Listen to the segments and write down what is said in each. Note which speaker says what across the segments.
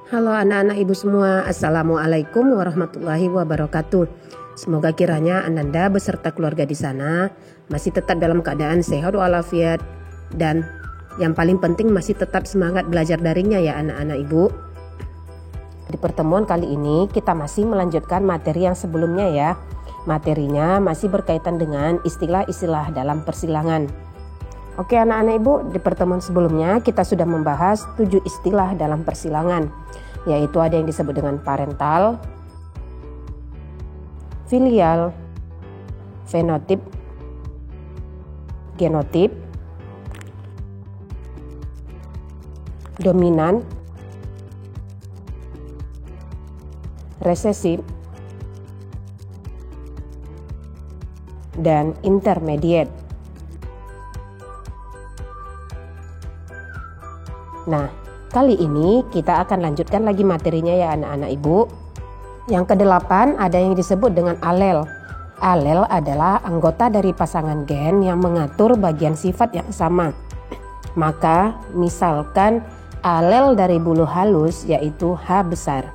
Speaker 1: Halo anak-anak ibu semua, Assalamualaikum warahmatullahi wabarakatuh. Semoga kiranya Ananda beserta keluarga di sana masih tetap dalam keadaan sehat walafiat, dan yang paling penting masih tetap semangat belajar daringnya ya anak-anak ibu. Di pertemuan kali ini kita masih melanjutkan materi yang sebelumnya ya. Materinya masih berkaitan dengan istilah-istilah dalam persilangan. Oke anak-anak ibu, di pertemuan sebelumnya kita sudah membahas 7 istilah dalam persilangan, yaitu ada yang disebut dengan parental, filial, fenotip, genotip, dominan, resesif, dan intermediate. Nah, kali ini kita akan lanjutkan lagi materinya ya anak-anak ibu. Yang ke-8 ada yang disebut dengan alel. Alel adalah anggota dari pasangan gen yang mengatur bagian sifat yang sama. Maka misalkan alel dari bulu halus yaitu H besar.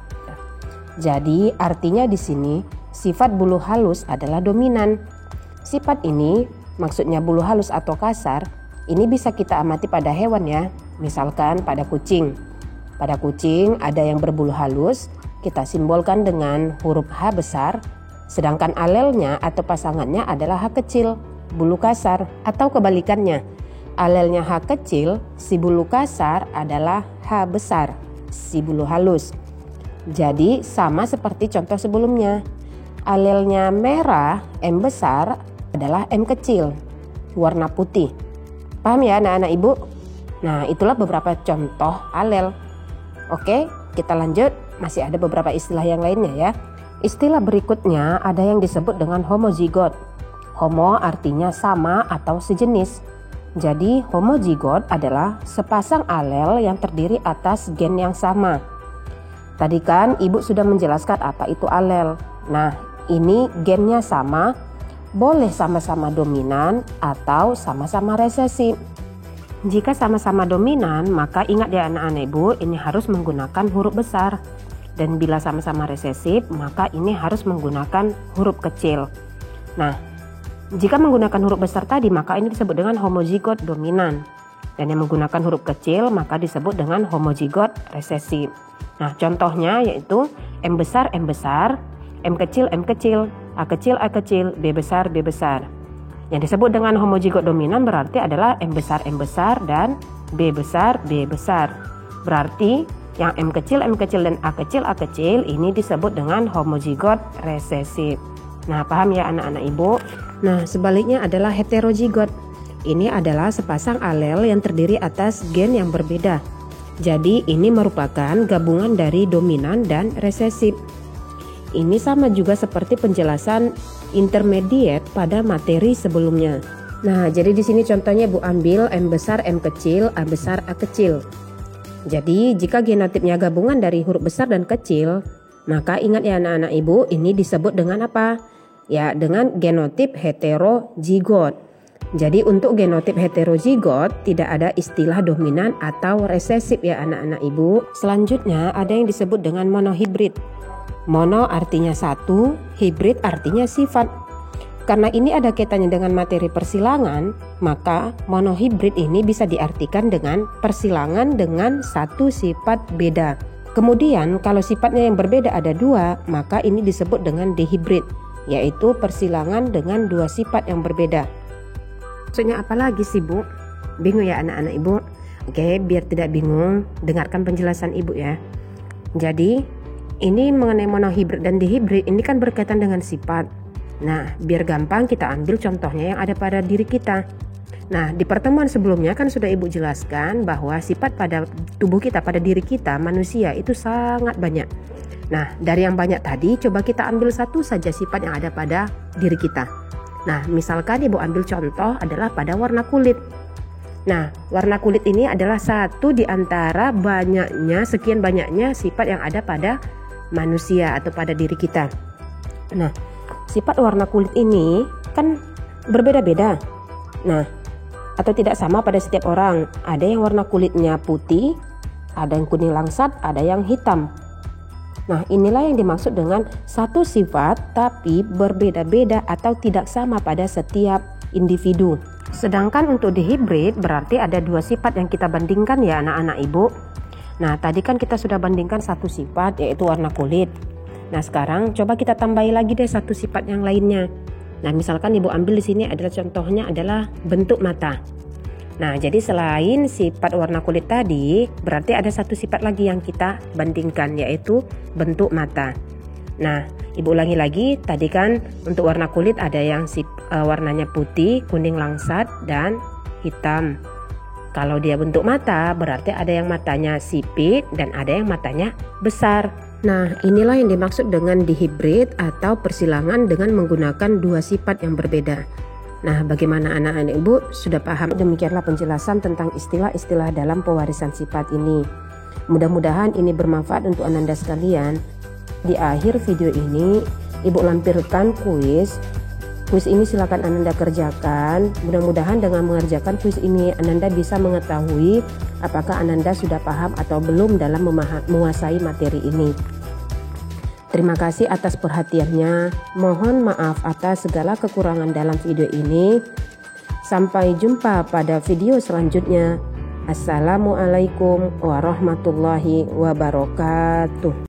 Speaker 1: Jadi artinya di sini sifat bulu halus adalah dominan. Sifat ini maksudnya bulu halus atau kasar, ini bisa kita amati pada hewan ya. Misalkan pada kucing. Pada kucing ada yang berbulu halus, kita simbolkan dengan huruf H besar, sedangkan alelnya atau pasangannya adalah H kecil, bulu kasar, atau kebalikannya. Alelnya H kecil, si bulu kasar adalah H besar, si bulu halus. Jadi sama seperti contoh sebelumnya. Alelnya merah, M besar adalah M kecil, warna putih. Paham ya anak-anak ibu? Nah, itulah beberapa contoh alel. Oke, kita lanjut. Masih ada beberapa istilah yang lainnya ya. Istilah berikutnya ada yang disebut dengan homozigot. Homo artinya sama atau sejenis. Jadi homozigot adalah sepasang alel yang terdiri atas gen yang sama. Tadi kan ibu sudah menjelaskan apa itu alel. Nah, ini gennya sama, boleh sama-sama dominan atau sama-sama resesif. Jika sama-sama dominan, maka ingat ya anak-anak ibu, ini harus menggunakan huruf besar. Dan bila sama-sama resesif, maka ini harus menggunakan huruf kecil. Nah, jika menggunakan huruf besar tadi, maka ini disebut dengan homozigot dominan. Dan yang menggunakan huruf kecil, maka disebut dengan homozigot resesif. Nah, contohnya yaitu M besar, M kecil, A kecil, B besar. Yang disebut dengan homozigot dominan berarti adalah M besar, dan B besar. Berarti yang M kecil, dan A kecil ini disebut dengan homozigot resesif. Nah, paham ya anak-anak ibu? Nah, sebaliknya adalah heterozigot. Ini adalah sepasang alel yang terdiri atas gen yang berbeda. Jadi ini merupakan gabungan dari dominan dan resesif. Ini sama juga seperti penjelasan intermediate pada materi sebelumnya. Nah, jadi di sini contohnya Bu ambil M besar, M kecil, A besar, A kecil. Jadi jika genotipnya gabungan dari huruf besar dan kecil, maka ingat ya anak-anak ibu, ini disebut dengan apa? Ya, dengan genotip heterozigot. Jadi untuk genotip heterozigot tidak ada istilah dominan atau resesif ya anak-anak ibu. Selanjutnya ada yang disebut dengan monohibrid. Mono artinya satu, hibrid artinya sifat. Karena ini ada kaitannya dengan materi persilangan, maka monohibrid ini bisa diartikan dengan persilangan dengan satu sifat beda. Kemudian kalau sifatnya yang berbeda ada dua, maka ini disebut dengan dihibrid, yaitu persilangan dengan dua sifat yang berbeda. Maksudnya apa lagi sih Bu? Bingung ya anak-anak ibu? Oke, biar tidak bingung, dengarkan penjelasan ibu ya. Jadi ini mengenai monohibrid dan dihibrid ini kan berkaitan dengan sifat. Nah, biar gampang kita ambil contohnya yang ada pada diri kita. Nah, di pertemuan sebelumnya kan sudah ibu jelaskan bahwa sifat pada tubuh kita, pada diri kita manusia itu sangat banyak. Nah, dari yang banyak tadi coba kita ambil satu saja sifat yang ada pada diri kita. Nah, misalkan ibu ambil contoh adalah pada warna kulit. Nah, warna kulit ini adalah satu di antara sekian banyaknya sifat yang ada pada manusia atau pada diri kita. Nah, sifat warna kulit ini kan berbeda-beda. Nah, atau tidak sama pada setiap orang. Ada yang warna kulitnya putih, ada yang kuning langsat, ada yang hitam. Nah, inilah yang dimaksud dengan satu sifat tapi berbeda-beda atau tidak sama pada setiap individu. Sedangkan untuk di hibrid berarti ada dua sifat yang kita bandingkan ya anak-anak ibu. Nah, tadi kan kita sudah bandingkan satu sifat yaitu warna kulit. Nah, sekarang coba kita tambahi lagi deh satu sifat yang lainnya. Nah, misalkan ibu ambil di sini adalah contohnya adalah bentuk mata. Nah, jadi selain sifat warna kulit tadi, berarti ada satu sifat lagi yang kita bandingkan yaitu bentuk mata. Nah, ibu ulangi lagi, tadi kan untuk warna kulit ada yang warnanya putih, kuning langsat, dan hitam. Kalau dia bentuk mata, berarti ada yang matanya sipit dan ada yang matanya besar. Nah, inilah yang dimaksud dengan dihibrid atau persilangan dengan menggunakan dua sifat yang berbeda. Nah, bagaimana anak-anak ibu sudah paham? Demikianlah penjelasan tentang istilah-istilah dalam pewarisan sifat ini. Mudah-mudahan ini bermanfaat untuk Ananda sekalian. Di akhir video ini, ibu lampirkan kuis. Kuis ini silakan Ananda kerjakan. Mudah-mudahan dengan mengerjakan kuis ini Ananda bisa mengetahui apakah Ananda sudah paham atau belum dalam menguasai materi ini. Terima kasih atas perhatiannya. Mohon maaf atas segala kekurangan dalam video ini. Sampai jumpa pada video selanjutnya. Assalamualaikum warahmatullahi wabarakatuh.